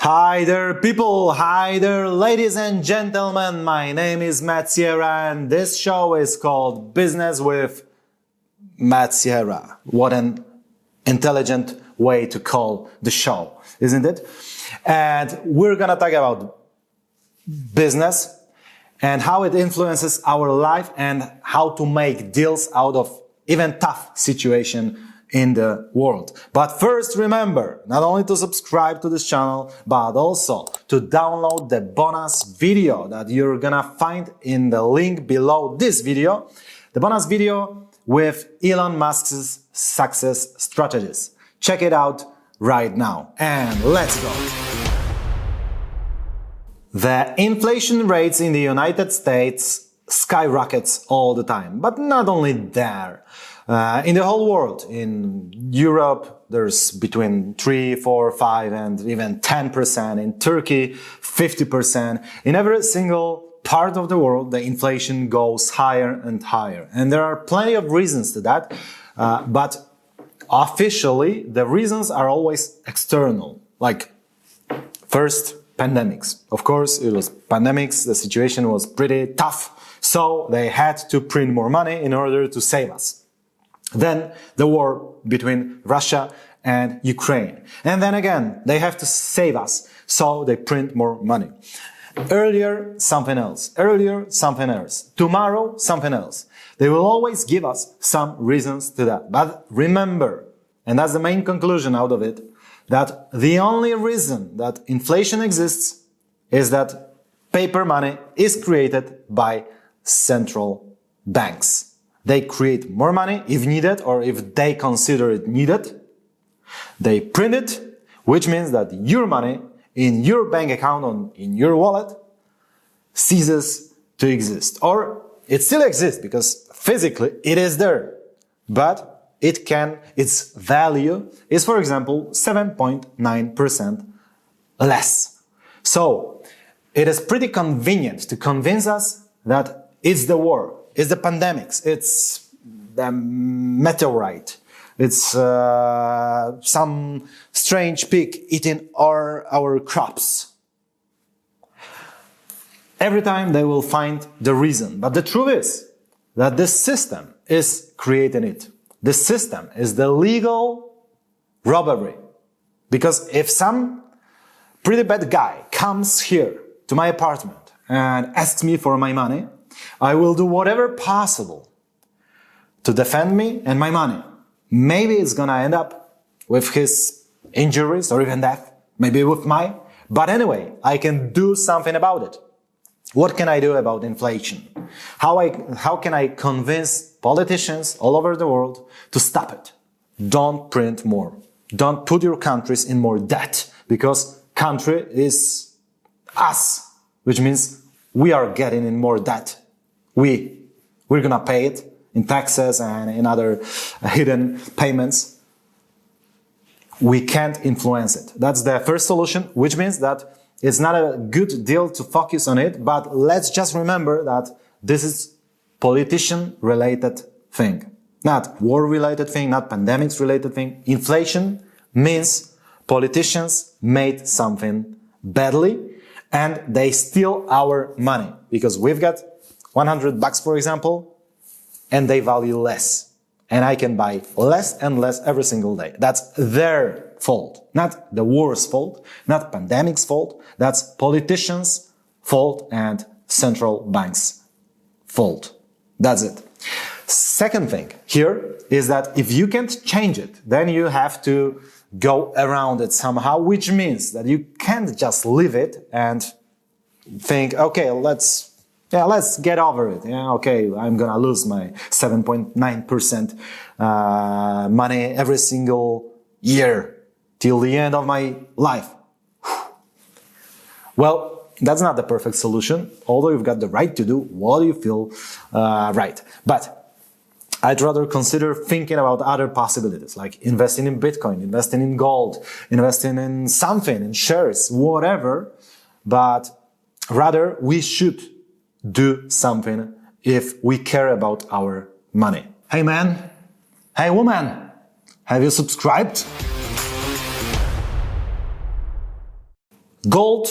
Hi there people, hi there ladies and gentlemen, my name is Matt Sierra and this show is called Business with Matt Sierra. What an intelligent way to call the show, isn't it? And we're gonna talk about business and how it influences our life and how to make deals out of even tough situation in the world. But first remember, not only to subscribe to this channel, but also to download the bonus video that you're gonna find in the link below this video. The bonus video with Elon Musk's success strategies. Check it out right now and let's go. The inflation rates in the United States skyrockets all the time, but not only there. In the whole world, in Europe, there's between 3, 4, 5 and even 10%. In Turkey, 50%. In every single part of the world, the inflation goes higher and higher. And there are plenty of reasons to that. But officially, the reasons are always external. Like, first, pandemics. Of course, it was pandemics. The situation was pretty tough. So they had to print more money in order to save us. Then the war between Russia and Ukraine. And then again, they have to save us, so they print more money. Earlier, something else. Earlier, something else. Tomorrow, something else. They will always give us some reasons to that. But remember, and that's the main conclusion out of it, that the only reason that inflation exists is that paper money is created by central banks. They create more money if needed or if they consider it needed. They print it, which means that your money in your bank account or in your wallet ceases to exist. Or it still exists because physically it is there. But its value is, for example, 7.9% less. So it is pretty convenient to convince us that it's the war. It's the pandemics, it's the meteorite, it's some strange pig eating our crops. Every time they will find the reason. But the truth is that this system is creating it. This system is the legal robbery. Because if some pretty bad guy comes here to my apartment and asks me for my money, I will do whatever possible to defend me and my money. Maybe it's gonna end up with his injuries or even death, maybe with mine. But anyway, I can do something about it. What can I do about inflation? How can I convince politicians all over the world to stop it? Don't print more. Don't put your countries in more debt, because country is us, which means we are getting in more debt. We're gonna pay it in taxes and in other hidden payments. We can't influence it. That's the first solution, which means that it's not a good deal to focus on it, but let's just remember that this is politician-related thing. Not war-related thing, not pandemics-related thing. Inflation means politicians made something badly and they steal our money, because we've got $100, for example, and they value less. And I can buy less and less every single day. That's their fault, not the war's fault, not pandemic's fault. That's politicians' fault and central banks' fault. That's it. Second thing here is that if you can't change it, then you have to go around it somehow, which means that you can't just leave it and think, okay, let's get over it. Yeah, okay, I'm gonna lose my 7.9% money every single year till the end of my life. Well, that's not the perfect solution, although you've got the right to do what you feel right. But I'd rather consider thinking about other possibilities, like investing in Bitcoin, investing in gold, investing in something, in shares, whatever. But rather, we should do something if we care about our money. Hey man, hey woman, have you subscribed? Gold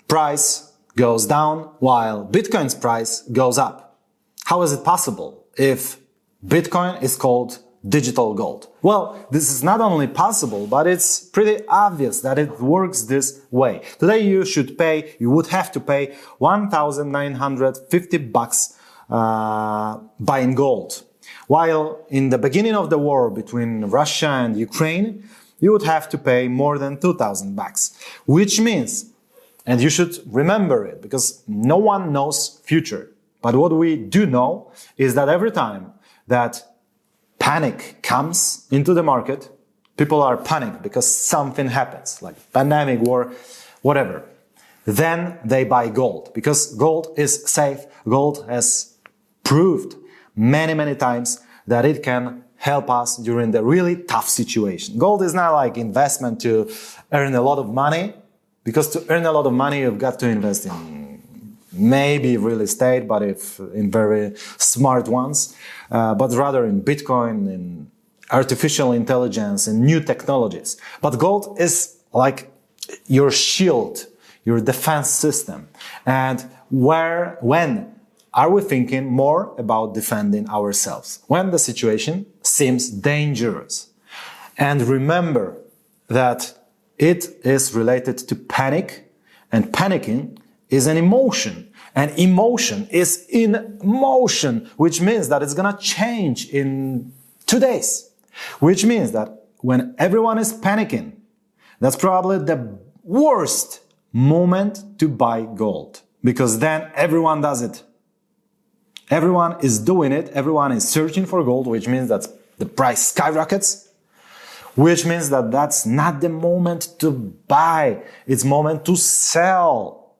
price goes down while Bitcoin's price goes up. How is it possible if Bitcoin is called digital gold? Well, this is not only possible, but it's pretty obvious that it works this way. Today you would have to pay $1,950 buying gold. While in the beginning of the war between Russia and Ukraine, you would have to pay more than $2,000, which means, and you should remember it because no one knows future. But what we do know is that every time that panic comes into the market, people are panicked because something happens, like pandemic, war, whatever. Then they buy gold because gold is safe. Gold has proved many, many times that it can help us during the really tough situation. Gold is not like investment to earn a lot of money, because to earn a lot of money, you've got to invest in maybe real estate, but if in very smart ones, but rather in Bitcoin, in artificial intelligence, and new technologies. But gold is like your shield, your defense system. And when are we thinking more about defending ourselves? When the situation seems dangerous. And remember that it is related to panic, and panicking is an emotion. And emotion is in motion, which means that it's gonna change in 2 days. Which means that when everyone is panicking, that's probably the worst moment to buy gold. Because then everyone does it. Everyone is doing it, everyone is searching for gold, which means that the price skyrockets, which means that that's not the moment to buy, it's moment to sell.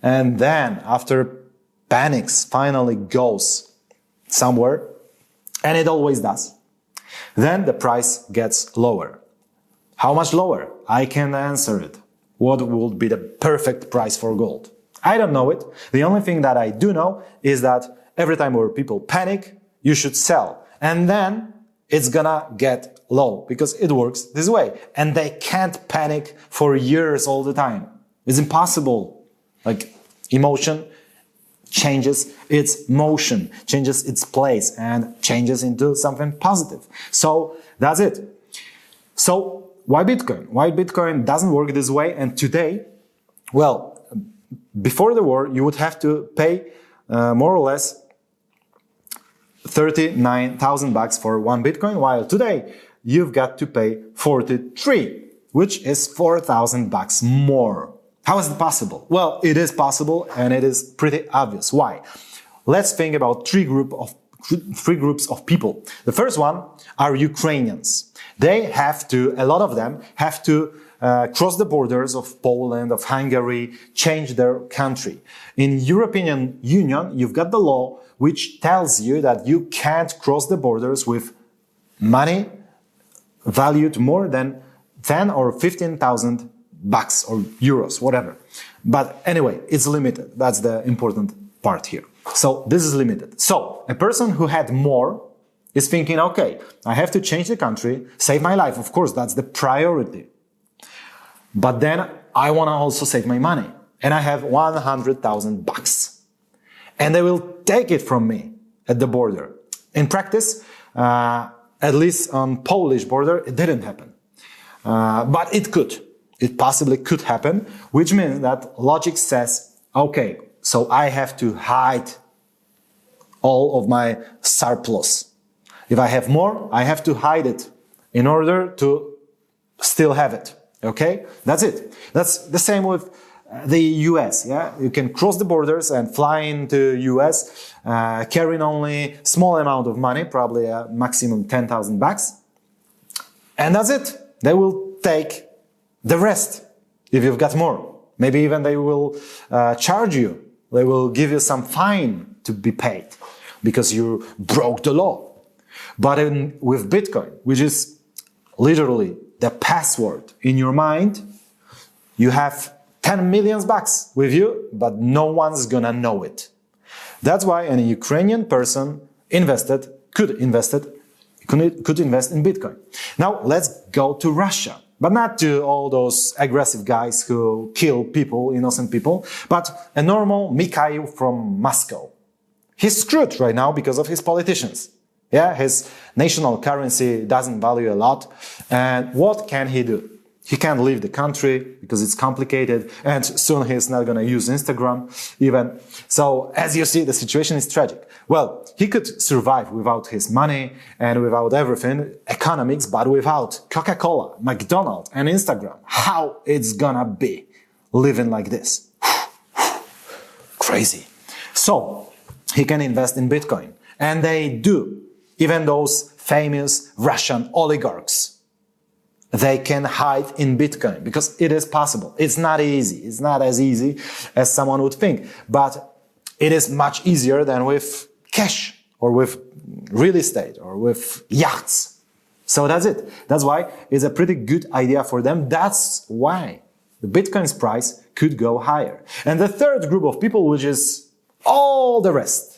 And then after panics finally goes somewhere, and it always does, then the price gets lower. How much lower? I can't answer it. What would be the perfect price for gold? I don't know it. The only thing that I do know is that every time where people panic, you should sell. And then it's gonna get low because it works this way. And they can't panic for years all the time. It's impossible. Like emotion changes its motion, changes its place, and changes into something positive. So that's it. So why Bitcoin? Why Bitcoin doesn't work this way? And today, well, before the war, you would have to pay more or less $39,000 for one Bitcoin, while today you've got to pay 43, which is $4,000 more. How is it possible? Well, it is possible, and it is pretty obvious. Why? Let's think about three groups of people. The first one are Ukrainians. A lot of them have to cross the borders of Poland, of Hungary, change their country. In European Union, you've got the law which tells you that you can't cross the borders with money valued more than 10 or 15,000 bucks or euros, whatever. But anyway, it's limited. That's the important part here. So this is limited. So a person who had more is thinking, okay, I have to change the country, save my life. Of course, that's the priority. But then I want to also save my money. And I have 100,000 bucks. And they will take it from me at the border. In practice, at least on Polish border, it didn't happen. But it could. It possibly could happen, which means that logic says, okay, so I have to hide all of my surplus. If I have more, I have to hide it in order to still have it. Okay? That's it. That's the same with the US, yeah? You can cross the borders and fly into US, carrying only small amount of money, probably a maximum 10,000 bucks. And that's it. They will take the rest if you've got more. Maybe even they will charge you. They will give you some fine to be paid because you broke the law. But with Bitcoin, which is literally the password in your mind, you have 10 million bucks with you, but no one's gonna know it. That's why a Ukrainian person could invest in Bitcoin. Now let's go to Russia. But not to all those aggressive guys who kill people, innocent people, but a normal Mikhail from Moscow. He's screwed right now because of his politicians. Yeah, his national currency doesn't value a lot. And what can he do? He can't leave the country because it's complicated, and soon he's not going to use Instagram even. So, as you see, the situation is tragic. Well, he could survive without his money and without everything, economics, but without Coca-Cola, McDonald's, and Instagram. How it's gonna be living like this? Crazy. So, he can invest in Bitcoin. And they do. Even those famous Russian oligarchs. They can hide in Bitcoin because it is possible. It's not easy. It's not as easy as someone would think. But it is much easier than with cash or with real estate or with yachts. So that's it. That's why it's a pretty good idea for them. That's why the Bitcoin's price could go higher. And the third group of people, which is all the rest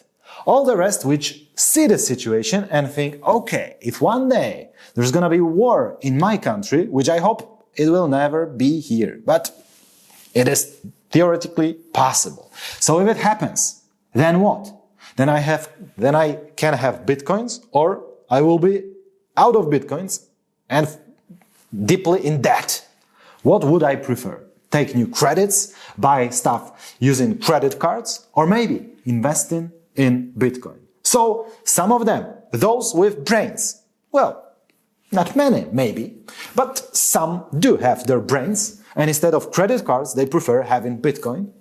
which see the situation and think, okay, if one day there's gonna be war in my country, which I hope it will never be here, but it is theoretically possible. So if it happens, then what? Then I can have Bitcoins, or I will be out of Bitcoins and deeply in debt. What would I prefer? Take new credits, buy stuff using credit cards, or maybe investing in Bitcoin. So some of them, those with brains, well, not many, maybe, but some do have their brains, and instead of credit cards, they prefer having Bitcoin.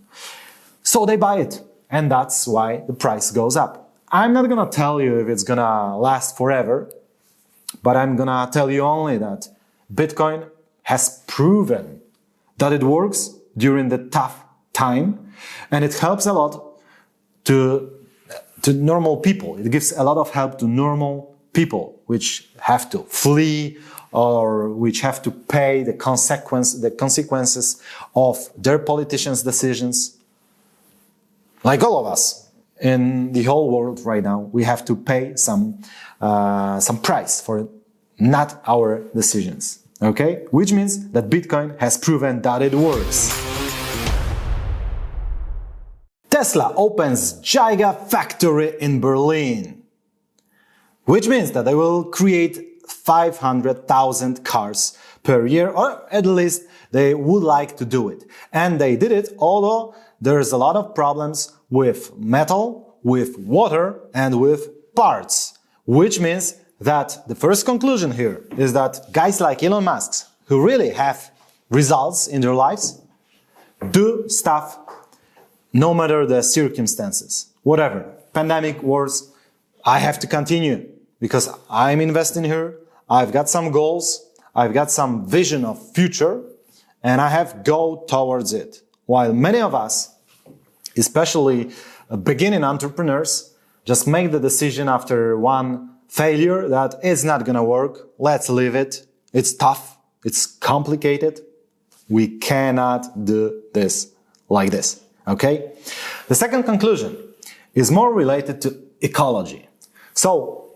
So they buy it, and that's why the price goes up. I'm not gonna tell you if it's gonna last forever, but I'm gonna tell you only that Bitcoin has proven that it works during the tough time, and it helps a lot to normal people. It gives a lot of help to normal people which have to flee or which have to pay the consequences of their politicians' decisions. Like all of us in the whole world right now, we have to pay some price for not our decisions. Okay? Which means that Bitcoin has proven that it works. Tesla opens Gigafactory in Berlin, which means that they will create 500,000 cars per year, or at least they would like to do it. And they did it, although there's a lot of problems with metal, with water, and with parts, which means that the first conclusion here is that guys like Elon Musk, who really have results in their lives, do stuff no matter the circumstances. Whatever. Pandemic, wars, I have to continue because I'm investing here. I've got some goals. I've got some vision of future and I have go towards it. While many of us, especially beginning entrepreneurs, just make the decision after one failure that it's not gonna work. Let's leave it. It's tough. It's complicated. We cannot do this like this. Okay? The second conclusion is more related to ecology. So,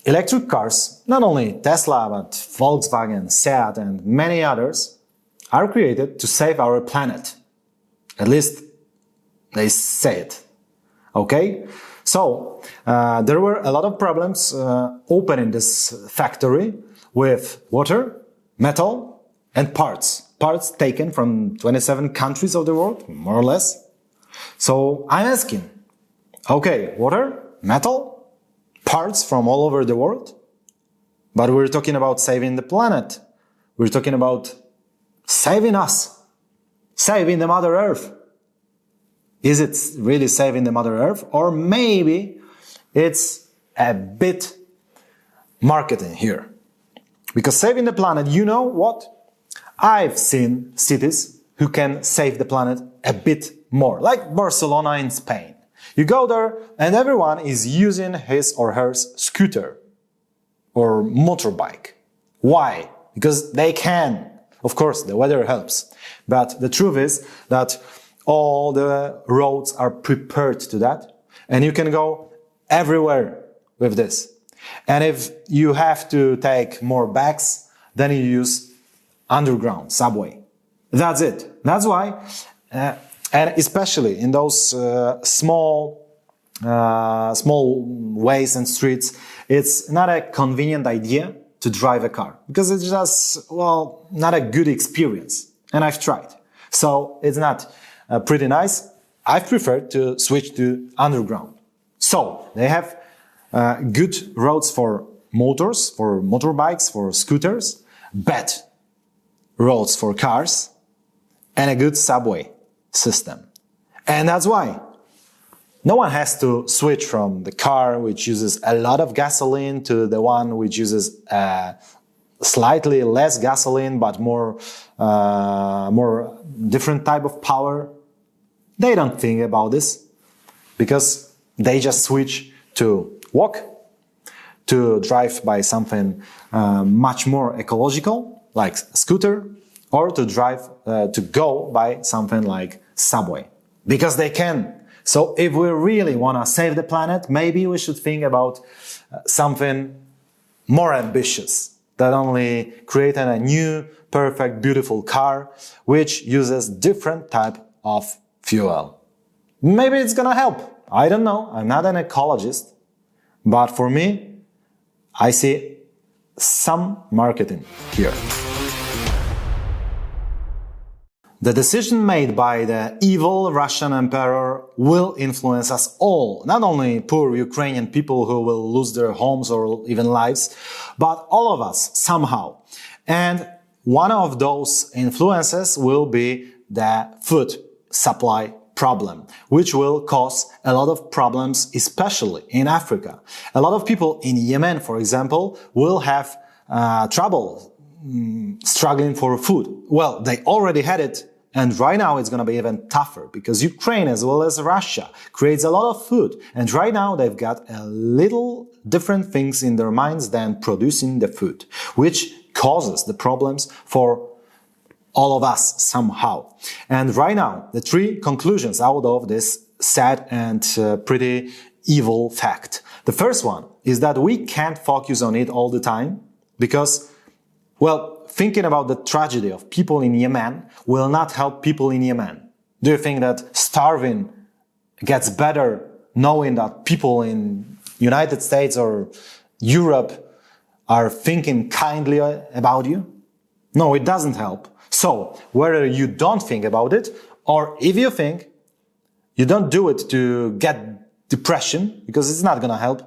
electric cars, not only Tesla, but Volkswagen, Seat, and many others, are created to save our planet. At least they say it. Okay? So, there were a lot of problems open in this factory with water, metal, and parts. Parts taken from 27 countries of the world, more or less. So I'm asking, okay, water, metal, parts from all over the world, but we're talking about saving the planet. We're talking about saving us, saving the Mother Earth. Is it really saving the Mother Earth? Or maybe it's a bit marketing here. Because saving the planet, you know what? I've seen cities who can save the planet a bit more, like Barcelona in Spain. You go there and everyone is using his or her scooter or motorbike. Why? Because they can. Of course, the weather helps. But the truth is that all the roads are prepared to that and you can go everywhere with this. And if you have to take more bags, then you use underground subway. That's it. That's why, and especially in those small ways and streets, it's not a convenient idea to drive a car because it's just, well, not a good experience. And I've tried. So it's not pretty nice. I've preferred to switch to underground. So they have good roads for motors, for motorbikes, for scooters, bad roads for cars, and a good subway system. And that's why no one has to switch from the car which uses a lot of gasoline to the one which uses slightly less gasoline but more different type of power. They don't think about this because they just switch to walk, to drive by something much more ecological, like a scooter, or to drive, to go by something like subway, because they can. So if we really want to save the planet, maybe we should think about something more ambitious than only creating a new, perfect, beautiful car, which uses different type of fuel. Maybe it's gonna help. I don't know. I'm not an ecologist. But for me, I see some marketing here. The decision made by the evil Russian emperor will influence us all, not only poor Ukrainian people who will lose their homes or even lives, but all of us somehow. And one of those influences will be the food supply problem, which will cause a lot of problems, especially in Africa. A lot of people in Yemen, for example, will have trouble struggling for food. Well, they already had it, and right now it's going to be even tougher because Ukraine as well as Russia creates a lot of food, and right now they've got a little different things in their minds than producing the food, which causes the problems for all of us somehow. And right now, the three conclusions out of this sad and pretty evil fact. The first one is that we can't focus on it all the time because, well, thinking about the tragedy of people in Yemen will not help people in Yemen. Do you think that starving gets better knowing that people in United States or Europe are thinking kindly about you? No, it doesn't help. So, whether you don't think about it, or if you think, you don't do it to get depression, because it's not gonna help.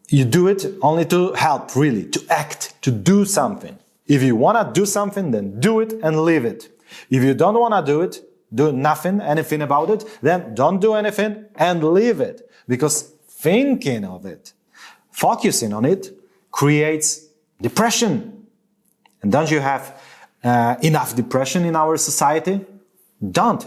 You do it only to help, really, to act, to do something. If you wanna do something, then do it and leave it. If you don't wanna do it, do nothing, anything about it, then don't do anything and leave it. Because thinking of it, focusing on it, creates depression. And don't you have enough depression in our society? Don't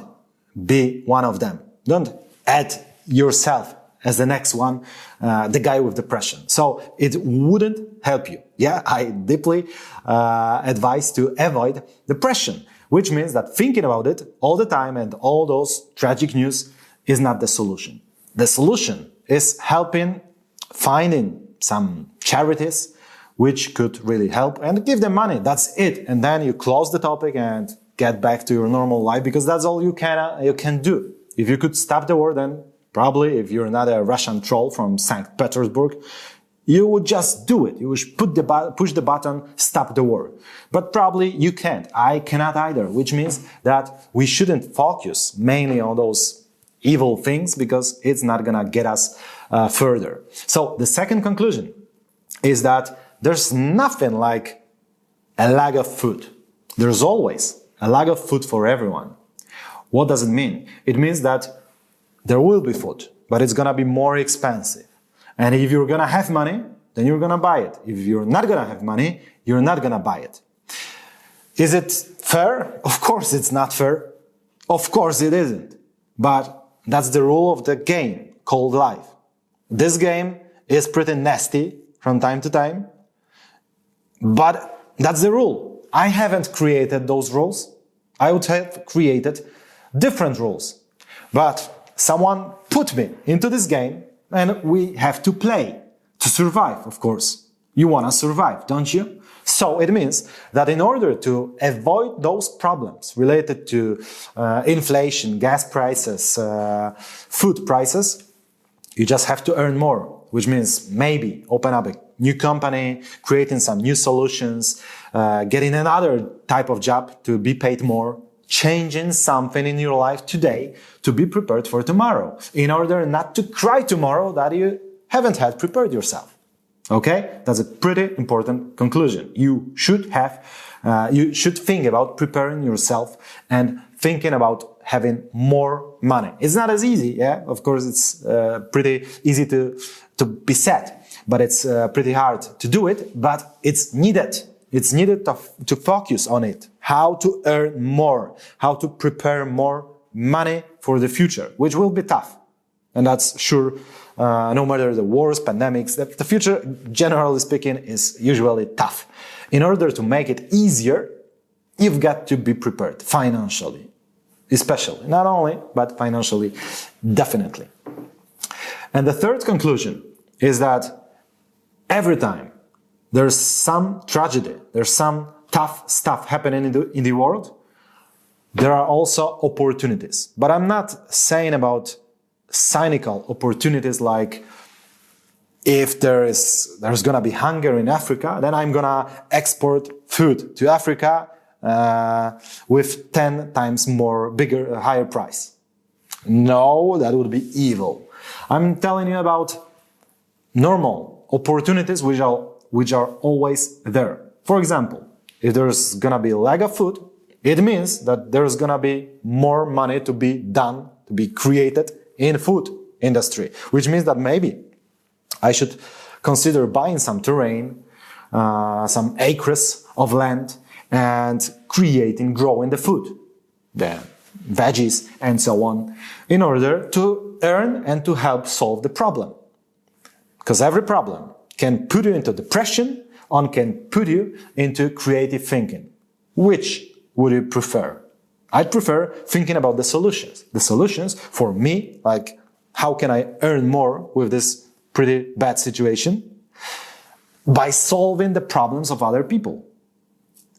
be one of them. Don't add yourself as the next one, the guy with depression. So it wouldn't help you. Yeah, I deeply advise to avoid depression, which means that thinking about it all the time and all those tragic news is not the solution. The solution is finding some charities which could really help, and give them money. That's it. And then you close the topic and get back to your normal life, because that's all you can do. If you could stop the war, then probably, if you're not a Russian troll from St. Petersburg, you would just do it. You would push the button, stop the war. But probably you can't. I cannot either, which means that we shouldn't focus mainly on those evil things, because it's not gonna get us further. So the second conclusion is that there's nothing like a lack of food. There's always a lack of food for everyone. What does it mean? It means that there will be food, but it's gonna be more expensive. And if you're gonna have money, then you're gonna buy it. If you're not gonna have money, you're not gonna buy it. Is it fair? Of course it's not fair. Of course it isn't. But that's the rule of the game called life. This game is pretty nasty from time to time. But that's the rule. I haven't created those rules. I would have created different rules. But someone put me into this game, and we have to play to survive, of course. You want to survive, don't you? So it means that in order to avoid those problems related to inflation, gas prices, food prices, you just have to earn more, which means maybe open up a new company, creating some new solutions, getting another type of job to be paid more, changing something in your life today to be prepared for tomorrow, in order not to cry tomorrow that you haven't had prepared yourself. Okay? That's a pretty important conclusion. You should think about preparing yourself and thinking about having more money. It's not as easy, yeah? Of course, it's pretty easy to be said, but it's pretty hard to do it, but it's needed. It's needed to focus on it. How to earn more, how to prepare more money for the future, which will be tough. And that's sure, no matter the wars, pandemics, the future, generally speaking, is usually tough. In order to make it easier, you've got to be prepared financially, especially. Not only, but financially, definitely. And the third conclusion is that every time there's some tragedy, there's some tough stuff happening in the world, there are also opportunities. But I'm not saying about cynical opportunities like if there's gonna be hunger in Africa, then I'm gonna export food to Africa with 10 times more higher price. No, that would be evil. I'm telling you about normal opportunities which are always there. For example, if there's gonna be a lack of food, it means that there's gonna be more money to be done, to be created in food industry, which means that maybe I should consider buying some terrain, some acres of land, and growing the food, the veggies, and so on, in order to earn and to help solve the problem. Because every problem can put you into depression or can put you into creative thinking. Which would you prefer? I'd prefer thinking about the solutions. The solutions for me, like how can I earn more with this pretty bad situation? By solving the problems of other people.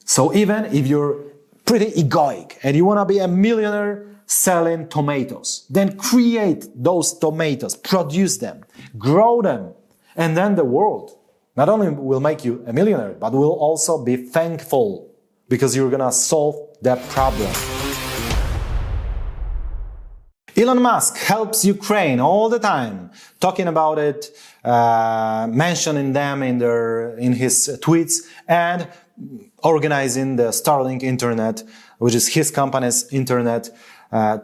So even if you're pretty egoic and you want to be a millionaire selling tomatoes, then create those tomatoes, produce them, grow them, and then the world not only will make you a millionaire, but will also be thankful because you're gonna solve that problem. Elon Musk helps Ukraine all the time, talking about it, mentioning them in his tweets, and organizing the Starlink internet, which is his company's internet,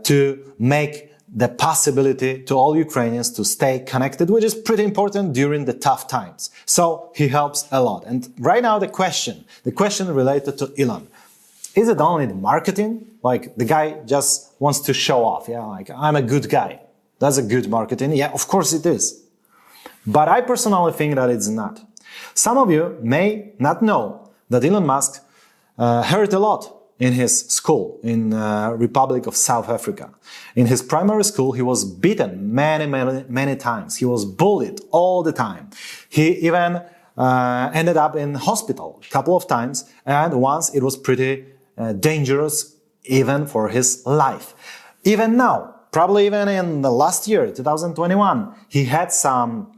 to make the possibility to all Ukrainians to stay connected, which is pretty important during the tough times. So he helps a lot. And right now the question related to Elon, is it only the marketing? Like the guy just wants to show off, yeah, like I'm a good guy. That's a good marketing. Yeah, of course it is. But I personally think that it's not. Some of you may not know that Elon Musk heard a lot in his school in Republic of South Africa. In his primary school, he was beaten many times. He was bullied all the time. He even ended up in hospital a couple of times, and once it was pretty dangerous even for his life. Even now, probably even in the last year, 2021, he had some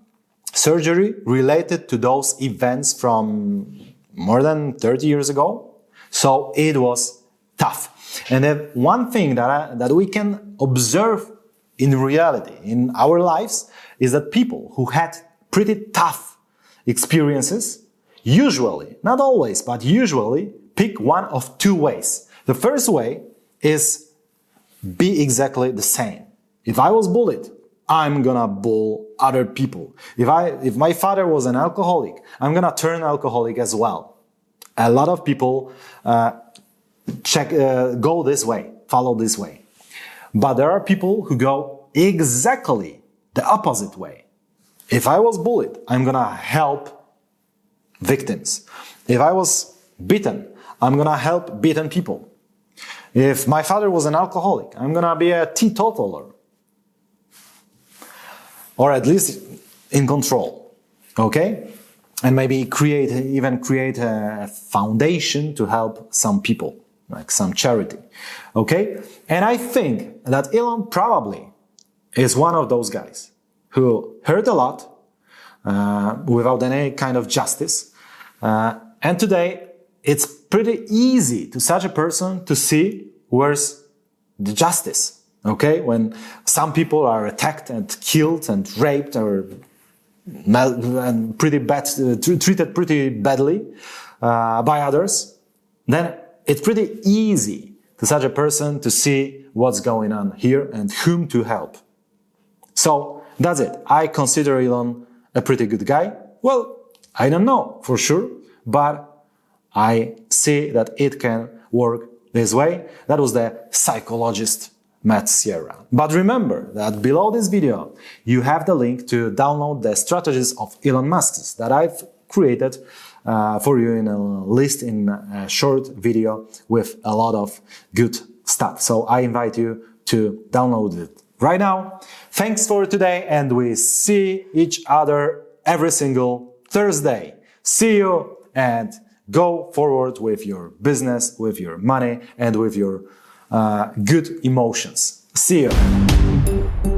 surgery related to those events from more than 30 years ago. So it was tough. And then one thing that we can observe in reality, in our lives, is that people who had pretty tough experiences usually, not always, but usually pick one of two ways. The first way is be exactly the same. If I was bullied, I'm gonna bully other people. If my father was an alcoholic, I'm gonna turn alcoholic as well. A lot of people go this way, follow this way. But there are people who go exactly the opposite way. If I was bullied, I'm gonna help victims. If I was beaten, I'm gonna help beaten people. If my father was an alcoholic, I'm gonna be a teetotaler. Or at least in control. Okay? and maybe even create a foundation to help some people, like some charity. Okay? And I think that Elon probably is one of those guys who heard a lot without any kind of justice. And today, it's pretty easy to such a person to see where's the justice. Okay? When some people are attacked and killed and raped or and treated pretty badly by others, then it's pretty easy to such a person to see what's going on here and whom to help. So that's it. I consider Elon a pretty good guy. Well, I don't know for sure, but I see that it can work this way. That was the psychologist Matt Sierra. But remember that below this video, you have the link to download the strategies of Elon Musk's that I've created for you in a list in a short video with a lot of good stuff. So I invite you to download it right now. Thanks for today, and we see each other every single Thursday. See you, and go forward with your business, with your money, and with your good emotions. See you.